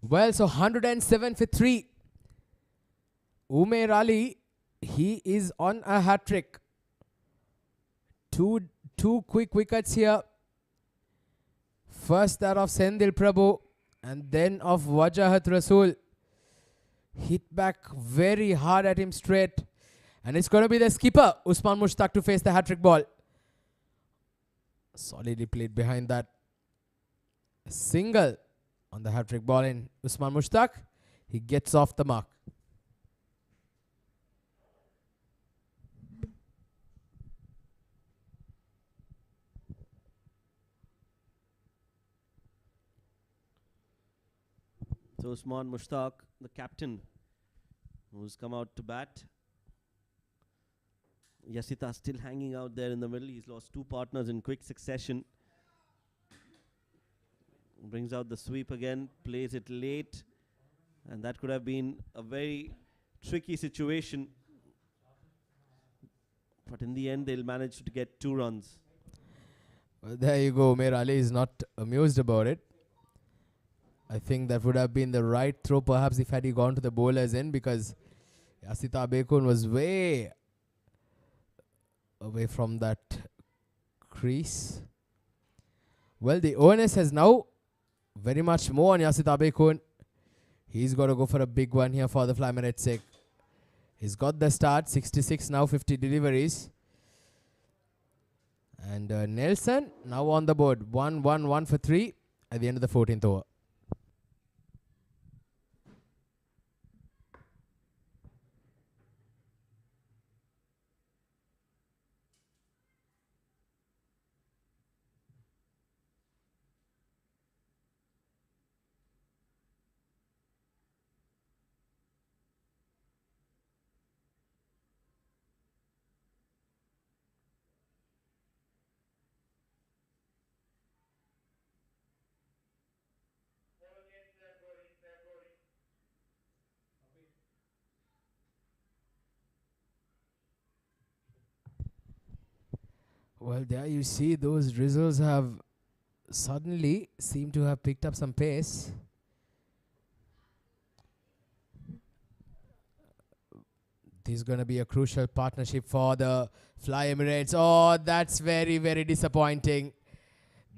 Well, so 107 for 3. Umair Ali, he is on a hat-trick. Two quick wickets here. First that of Sendil Prabhu and then of Wajahat Rasool. Hit back very hard at him straight. And it's going to be the skipper, Usman Mushtaq, to face the hat-trick ball. Solidly played behind that. A single on the hat-trick ball in Usman Mushtaq. He gets off the mark. So Usman Mushtaq, the captain, who's come out to bat. Yasita still hanging out there in the middle. He's lost 2 partners in quick succession. Brings out the sweep again, plays it late. And that could have been a very tricky situation. But in the end, they'll manage to get 2 runs. Well, there you go. Umair Ali is not amused about it. I think that would have been the right throw perhaps if had he gone to the bowler's end, because Yasita Bekun was way away from that crease. Well, the onus has now very much more on Yasita Bekun. He's got to go for a big one here for the Fly Emirates' sake. He's got the start, 66 now, 50 deliveries. And Nelson now on the board, 1 for 3 at the end of the 14th over. Well, there you see those drizzles have suddenly seem to have picked up some pace. This is going to be a crucial partnership for the Fly Emirates. Oh, that's very, very disappointing.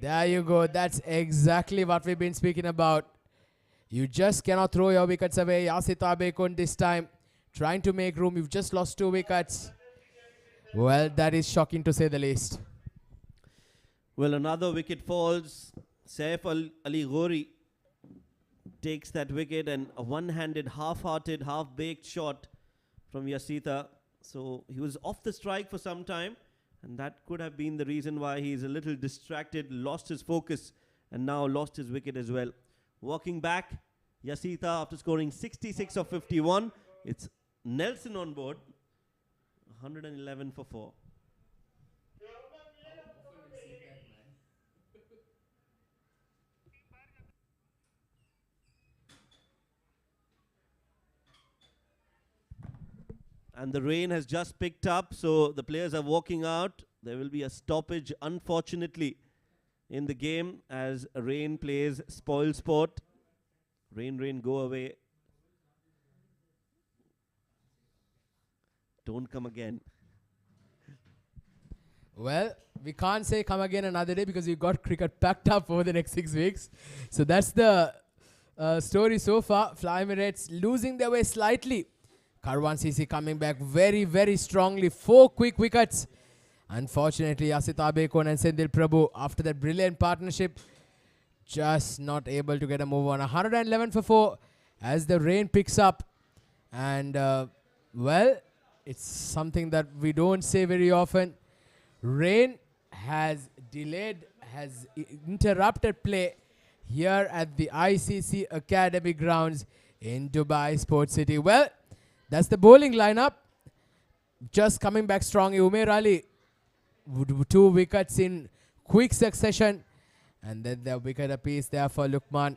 There you go. That's exactly what we've been speaking about. You just cannot throw your wickets away. Yasita Bekun this time trying to make room. You've just lost 2 wickets. Well, that is shocking to say the least. Well, another wicket falls. Saif Ali Ghori takes that wicket, and a one-handed, half-hearted, half-baked shot from Yasita. So he was off the strike for some time, and that could have been the reason why he's a little distracted, lost his focus, and now lost his wicket as well. Walking back, Yasita after scoring 66 of 51. It's Nelson on board. 111 for 4. And the rain has just picked up, so the players are walking out. There will be a stoppage, unfortunately, in the game as rain plays spoil sport. Rain, rain, go away. Don't come again. Well, we can't say come again another day because we've got cricket packed up over the next 6 weeks. So that's the story so far. Fly Emirates losing their way slightly. Karwan CC coming back very, very strongly. 4 quick wickets. Unfortunately, Asita Bekon and Sendil Prabhu, after that brilliant partnership, just not able to get a move on. 111 for 4 as the rain picks up. And, well, it's something that we don't say very often. Rain has delayed, has interrupted play here at the ICC Academy grounds in Dubai Sports City. Well, that's the bowling lineup. Just coming back strong. Umair Ali, 2 wickets in quick succession. And then the wicket apiece there for Lukman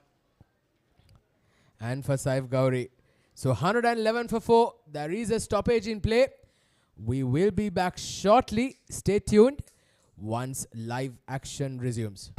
and for Saif Gowri. So 111 for 4. There is a stoppage in play. We will be back shortly. Stay tuned once live action resumes.